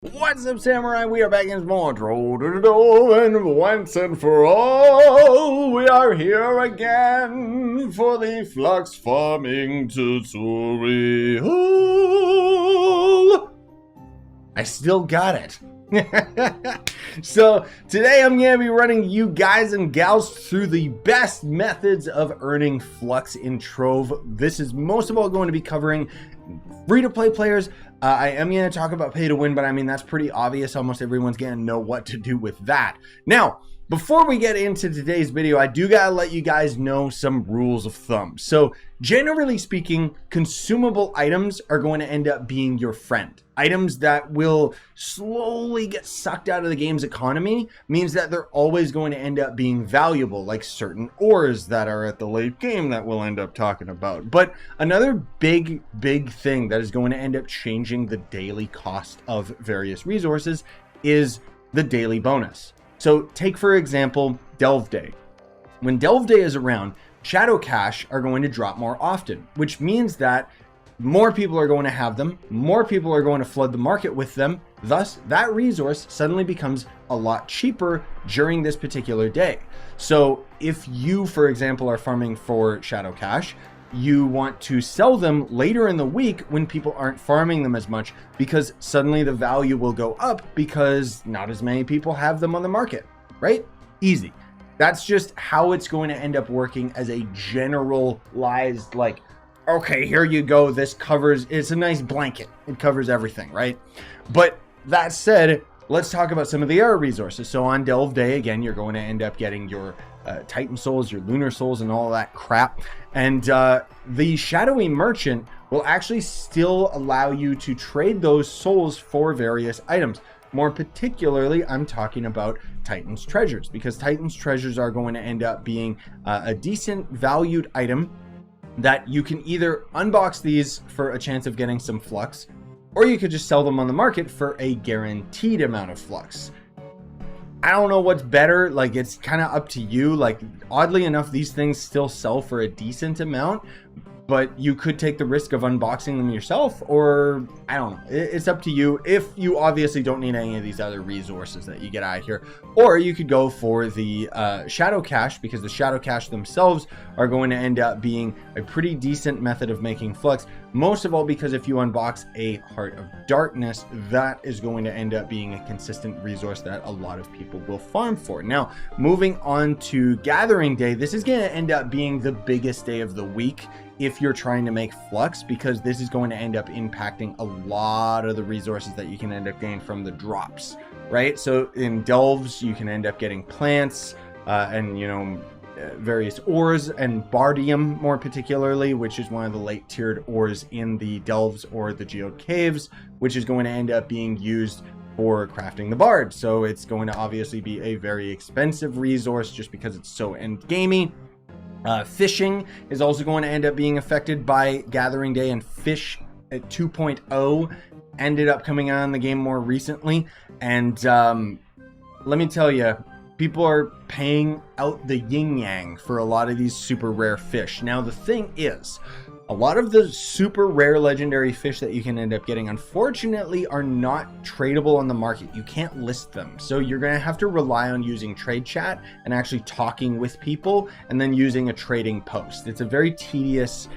What's up, Samurai? We are back in more Trove, and once and for all, we are here again for the Flux Farming Tutorial. I still got it. So today I'm going to be running you guys and gals through the best methods of earning Flux in Trove. This is most of all going to be covering free-to-play players. I am going to talk about pay-to-win, but I mean, that's pretty obvious. Almost everyone's going to know what to do with that. Now, before we get into today's video, I do got to let you guys know some rules of thumb. So, generally speaking, consumable items are going to end up being your friend. Items that will slowly get sucked out of the game's economy means that they're always going to end up being valuable, like certain ores that are at the late game that we'll end up talking about. But another big thing that is going to end up changing the daily cost of various resources is the daily bonus. So take, for example, Delve Day. When Delve Day is around, Shadow Cash are going to drop more often, which means that more people are going to have them, more people are going to flood the market with them, thus that resource suddenly becomes a lot cheaper during this particular day. So if you, for example, are farming for Shadow Cash, you want to sell them later in the week when people aren't farming them as much, because suddenly the value will go up because not as many people have them on the market, right? Easy. That's just how it's going to end up working as a generalized, like, okay, here you go. This covers, it's a nice blanket. It covers everything, right? But that said, let's talk about some of the other resources. So on Delve Day, again, you're going to end up getting your Titan Souls, your Lunar Souls, and all that crap. And the Shadowy Merchant will actually still allow you to trade those souls for various items. More particularly, I'm talking about Titan's Treasures, because Titan's Treasures are going to end up being a decent valued item that you can either unbox these for a chance of getting some Flux, or you could just sell them on the market for a guaranteed amount of Flux. I don't know what's better, like it's kind of up to you. Like, oddly enough, these things still sell for a decent amount, but you could take the risk of unboxing them yourself, or I don't know, it's up to you. If you obviously don't need any of these other resources that you get out of here, or you could go for the Shadow Cash, because the Shadow Cash themselves are going to end up being a pretty decent method of making Flux. Most of all because if you unbox a Heart of Darkness, that is going to end up being a consistent resource that a lot of people will farm for. Now, moving on to Gathering Day, this is going to end up being the biggest day of the week if you're trying to make Flux, because this is going to end up impacting a lot of the resources that you can end up getting from the drops, right? So in Delves, you can end up getting plants and, you know, various ores, and Bardium more particularly, which is one of the late tiered ores in the Delves or the Geode Caves, which is going to end up being used for crafting the Bard. So it's going to obviously be a very expensive resource just because it's so end gamey. Fishing is also going to end up being affected by Gathering Day, and Fish at 2.0 ended up coming on the game more recently. And let me tell you, people are paying out the yin-yang for a lot of these super rare fish. Now, the thing is, a lot of the super rare legendary fish that you can end up getting, unfortunately, are not tradable on the market. You can't list them. So you're going to have to rely on using trade chat and actually talking with people and then using a trading post. It's a very tedious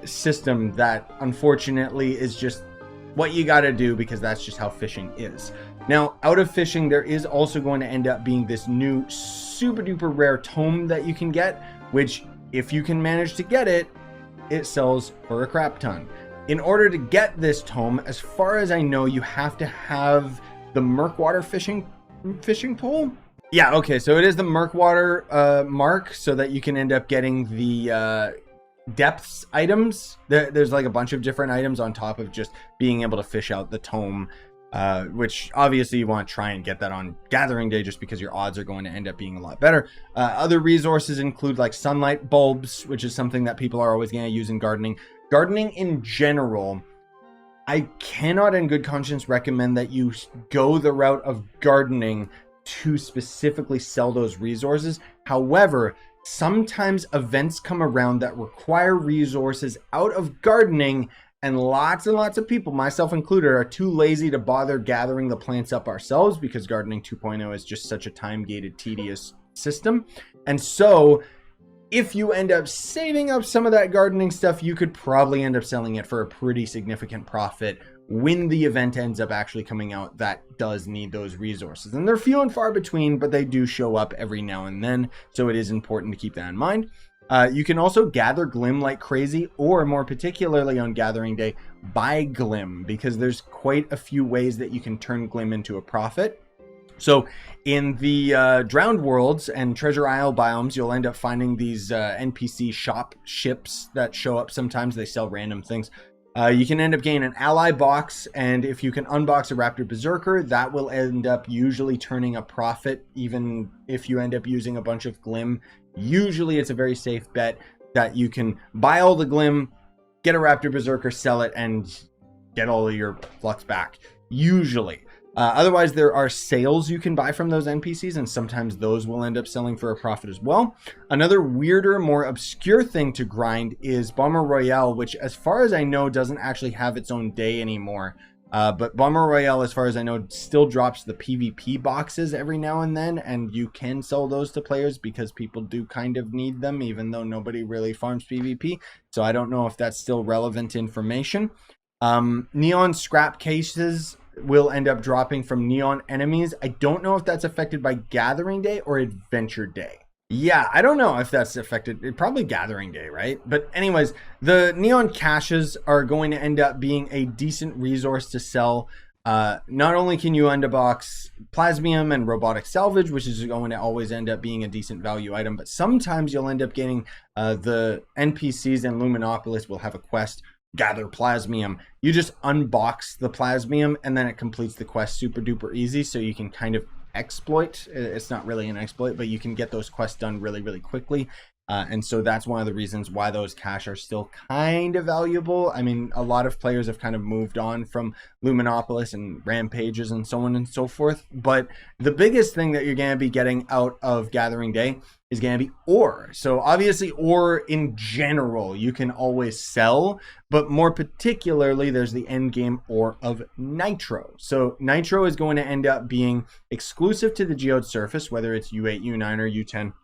system that unfortunately is just what you got to do, because that's just how fishing is. Now, out of fishing, there is also going to end up being this new super duper rare tome that you can get, which if you can manage to get it, it sells for a crap ton. In order to get this tome, as far as I know, you have to have the Murkwater fishing pole. Yeah, okay, so it is the Murkwater mark, so that you can end up getting the depths items. There's like a bunch of different items on top of just being able to fish out the tome, which obviously you want to try and get that on Gathering Day just because your odds are going to end up being a lot better. Other resources include like sunlight bulbs, which is something that people are always going to use in gardening. Gardening in general, I cannot in good conscience recommend that you go the route of gardening to specifically sell those resources. However, sometimes events come around that require resources out of gardening and lots of people, myself included, are too lazy to bother gathering the plants up ourselves because gardening 2.0 is just such a time-gated, tedious system. And so if you end up saving up some of that gardening stuff, you could probably end up selling it for a pretty significant profit when the event ends up actually coming out that does need those resources. And they're few and far between, but they do show up every now and then, so it is important to keep that in mind. You can also gather Glim like crazy, or more particularly on Gathering Day, buy Glim, because there's quite a few ways that you can turn Glim into a profit. So in the Drowned Worlds and Treasure Isle biomes, you'll end up finding these NPC shop ships that show up sometimes. They sell random things. You can end up getting an ally box, and if you can unbox a Raptor Berserker, that will end up usually turning a profit, even if you end up using a bunch of Glim. Usually it's a very safe bet that you can buy all the Glim, get a Raptor Berserker, sell it, and get all of your Flux back. Usually. Otherwise, there are sales you can buy from those NPCs, and sometimes those will end up selling for a profit as well. Another weirder, more obscure thing to grind is Bomber Royale, which, as far as I know, doesn't actually have its own day anymore. But Bomber Royale, as far as I know, still drops the PvP boxes every now and then, and you can sell those to players because people do kind of need them, even though nobody really farms PvP. So I don't know if that's still relevant information. Neon scrap cases will end up dropping from neon enemies. I don't know if that's affected by Gathering Day or Adventure Day. Yeah, I don't know if that's affected. Probably Gathering Day, right? But anyways, the neon caches are going to end up being a decent resource to sell. Not only can you unbox Plasmium and Robotic Salvage, which is going to always end up being a decent value item, but sometimes you'll end up getting the NPCs and Luminopolis will have a quest, Gather Plasmium. You just unbox the Plasmium and then it completes the quest super duper easy, so you can kind of exploit. It's not really an exploit, but you can get those quests done really quickly. And so that's one of the reasons why those cash are still kind of valuable. I mean, a lot of players have kind of moved on from Luminopolis and Rampages and so on and so forth. But the biggest thing that you're going to be getting out of Gathering Day is going to be ore. So obviously ore in general you can always sell, but more particularly there's the end game ore of Nitro. So Nitro is going to end up being exclusive to the geode surface, whether it's U8, U9, or U10.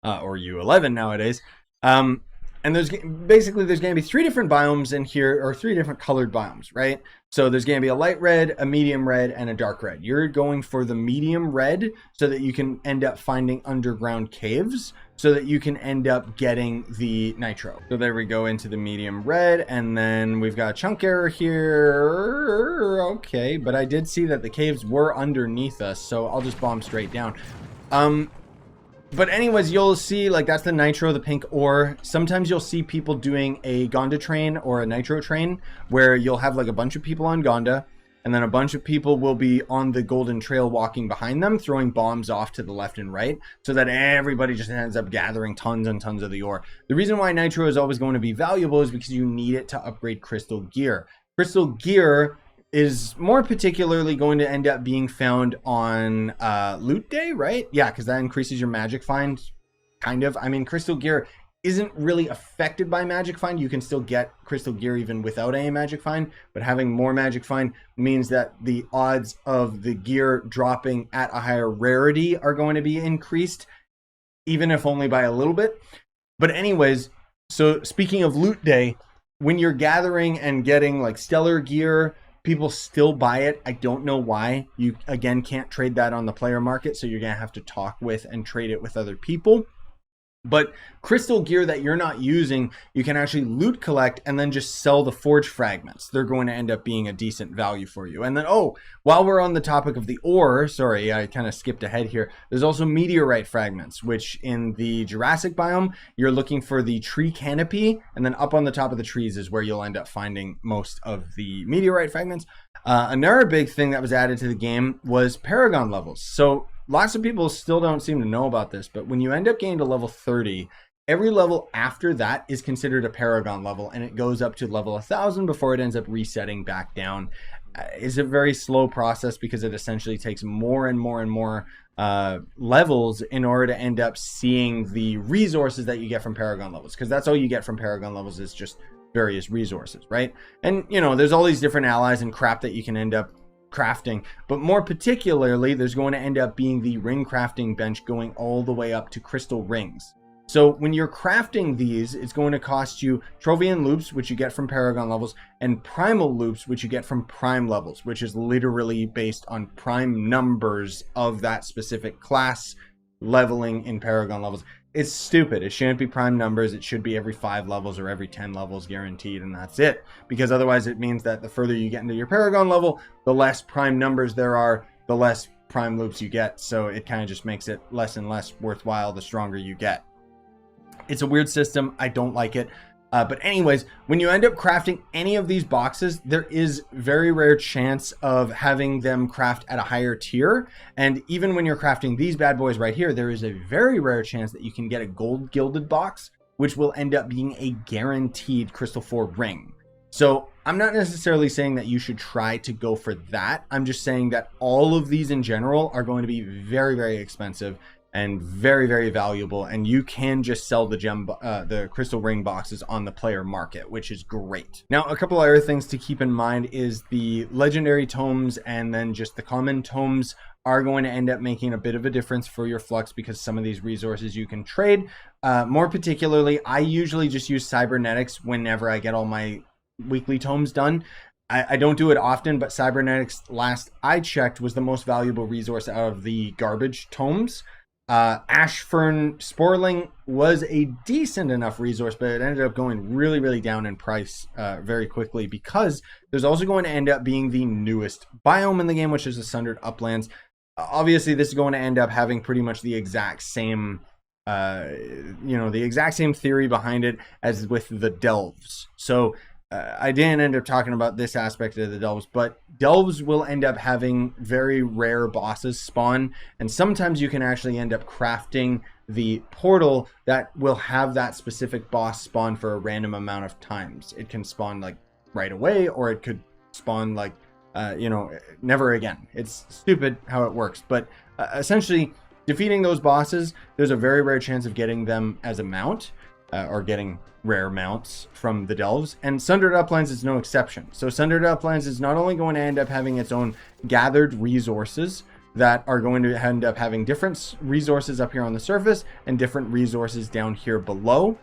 Or U11 nowadays. And there's going to be 3 different biomes in here, or 3 different colored biomes, right? So there's going to be a light red, a medium red, and a dark red. You're going for the medium red so that you can end up finding underground caves, so that you can end up getting the Nitro. So there we go into the medium red, and then we've got a chunk error here. Okay, but I did see that the caves were underneath us, so I'll just bomb straight down. But anyways, you'll see, like, that's the Nitro, the pink ore. Sometimes you'll see people doing a Gonda train or a Nitro train, where you'll have like a bunch of people on Gonda, and then a bunch of people will be on the golden trail walking behind them, throwing bombs off to the left and right, so that everybody just ends up gathering tons and tons of the ore. The reason why Nitro is always going to be valuable is because you need it to upgrade crystal gear. Crystal gear is more particularly going to end up being found on loot day, right? Yeah, because that increases your magic find, kind of. I mean, crystal gear isn't really affected by magic find. You can still get crystal gear even without any magic find, but having more magic find means that the odds of the gear dropping at a higher rarity are going to be increased, even if only by a little bit. But anyways, so speaking of loot day, when you're gathering and getting like stellar gear, people still buy it. I don't know why. You, again, can't trade that on the player market, so you're going to have to talk with and trade it with other people. But crystal gear that you're not using, you can actually loot collect and then just sell the forge fragments. They're going to end up being a decent value for you. And then, oh, while we're on the topic of the ore, sorry, I kind of skipped ahead here. There's also meteorite fragments, which in the Jurassic biome, you're looking for the tree canopy, and then up on the top of the trees is where you'll end up finding most of the meteorite fragments. Another big thing that was added to the game was Paragon levels. So lots of people still don't seem to know about this, but when you end up getting to level 30, every level after that is considered a Paragon level, and it goes up to level 1000 before it ends up resetting back down. It's a very slow process because it essentially takes more and more levels in order to end up seeing the resources that you get from Paragon levels, because that's all you get from Paragon levels is just various resources, right? And you know, there's all these different allies and crap that you can end up crafting, but more particularly there's going to end up being the ring crafting bench going all the way up to crystal rings. So when you're crafting these, it's going to cost you Trovian loops, which you get from Paragon levels, and primal loops, which you get from prime levels, which is literally based on prime numbers of that specific class leveling in Paragon levels. It's stupid. It shouldn't be prime numbers. It should be every 5 levels or every 10 levels guaranteed, and that's it. Because otherwise it means that the further you get into your Paragon level, the less prime numbers there are, the less prime loops you get. So it kind of just makes it less and less worthwhile the stronger you get. It's a weird system. I don't like it. But anyways, when you end up crafting any of these boxes, there is very rare chance of having them craft at a higher tier. And even when you're crafting these bad boys right here, there is a very rare chance that you can get a gold gilded box, which will end up being a guaranteed Crystal 4 ring. So I'm not necessarily saying that you should try to go for that. I'm just saying that all of these in general are going to be very, very expensive and very, very valuable, and you can just sell the crystal ring boxes on the player market, which is great. Now, a couple other things to keep in mind is the legendary tomes and then just the common tomes are going to end up making a bit of a difference for your flux, because some of these resources you can trade. More particularly, I usually just use cybernetics whenever I get all my weekly tomes done. I don't do it often, but cybernetics, last I checked, was the most valuable resource out of the garbage tomes. Ashfern Sporling was a decent enough resource, but it ended up going really, really down in price very quickly, because there's also going to end up being the newest biome in the game, which is the Sundered Uplands. Obviously, this is going to end up having pretty much the exact same, the exact same theory behind it as with the delves. So I didn't end up talking about this aspect of the delves, but delves will end up having very rare bosses spawn, and sometimes you can actually end up crafting the portal that will have that specific boss spawn for a random amount of times. It can spawn like right away, or it could spawn like never again. It's stupid how it works, but essentially defeating those bosses, there's a very rare chance of getting them as a mount, or getting rare mounts from the delves, and Sundered Uplands is no exception. So Sundered Uplands is not only going to end up having its own gathered resources that are going to end up having different resources up here on the surface and different resources down here below,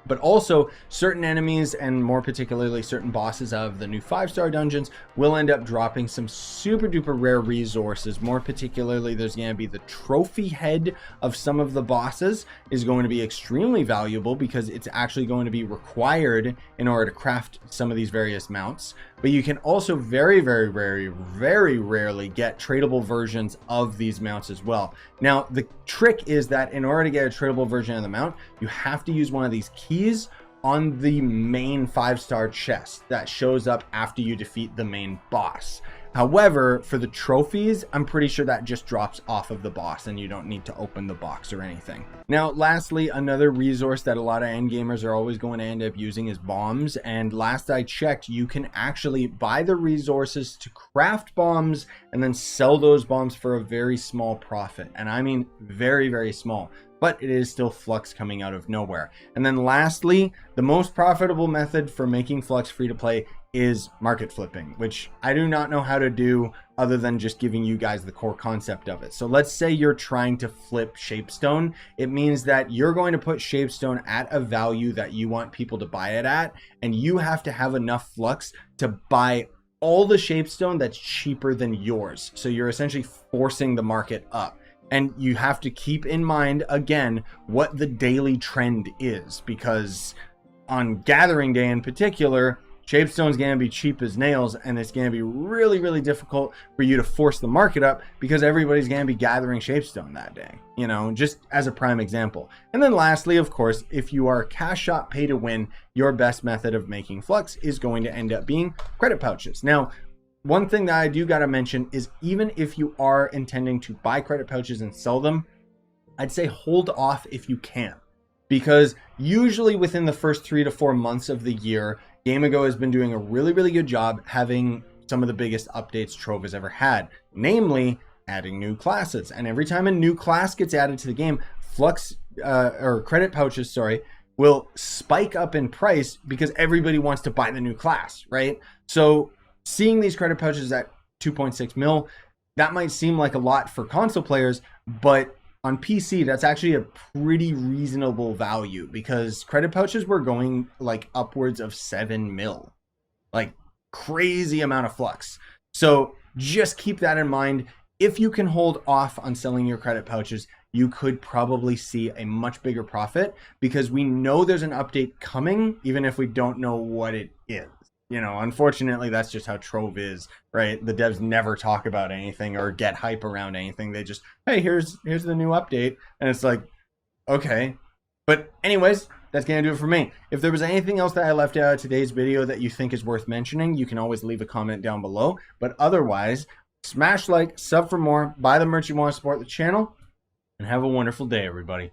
but also certain enemies, and more particularly certain bosses of the new 5-star dungeons, will end up dropping some super duper rare resources. More particularly, there's going to be the trophy head of some of the bosses is going to be extremely valuable, because it's actually going to be required in order to craft some of these various mounts. But you can also very, very, very, very rarely get tradable versions of these mounts as well. Now, the trick is that in order to get a tradable version of the mount, you have to use one of these keys on the main 5-star chest that shows up after you defeat the main boss. However, for the trophies, I'm pretty sure that just drops off of the boss and you don't need to open the box or anything. Now, lastly, another resource that a lot of endgamers are always going to end up using is bombs. And last I checked, you can actually buy the resources to craft bombs and then sell those bombs for a very small profit. And I mean very, very small. But it is still Flux coming out of nowhere. And then lastly, the most profitable method for making Flux free to play is market flipping, which I do not know how to do other than just giving you guys the core concept of it. So let's say you're trying to flip Shapestone. It means that you're going to put Shapestone at a value that you want people to buy it at, and you have to have enough Flux to buy all the Shapestone that's cheaper than yours. So you're essentially forcing the market up. And you have to keep in mind, again, what the daily trend is, because on Gathering Day in particular, Shapestone's going to be cheap as nails, and it's going to be really, really difficult for you to force the market up, because everybody's going to be gathering Shapestone that day, you know, just as a prime example. And then lastly, of course, if you are cash shot pay to win, your best method of making Flux is going to end up being credit pouches. Now, one thing that I do got to mention is, even if you are intending to buy credit pouches and sell them, I'd say hold off if you can, because usually within the first 3 to 4 months of the year, GameAgo has been doing a really, really good job having some of the biggest updates Trove has ever had, namely adding new classes. And every time a new class gets added to the game, Flux or credit pouches, sorry, will spike up in price because everybody wants to buy the new class, right? So seeing these credit pouches at 2.6 mil, that might seem like a lot for console players, but on PC, that's actually a pretty reasonable value because credit pouches were going like upwards of 7 mil, like crazy amount of flux. So just keep that in mind. If you can hold off on selling your credit pouches, you could probably see a much bigger profit because we know there's an update coming, even if we don't know what it is. You know, unfortunately, that's just how Trove is, right? The devs never talk about anything or get hype around anything. They just, hey, here's the new update. And it's like, okay. But anyways, that's going to do it for me. If there was anything else that I left out of today's video that you think is worth mentioning, you can always leave a comment down below. But otherwise, smash like, sub for more, buy the merch you want to support the channel, and have a wonderful day, everybody.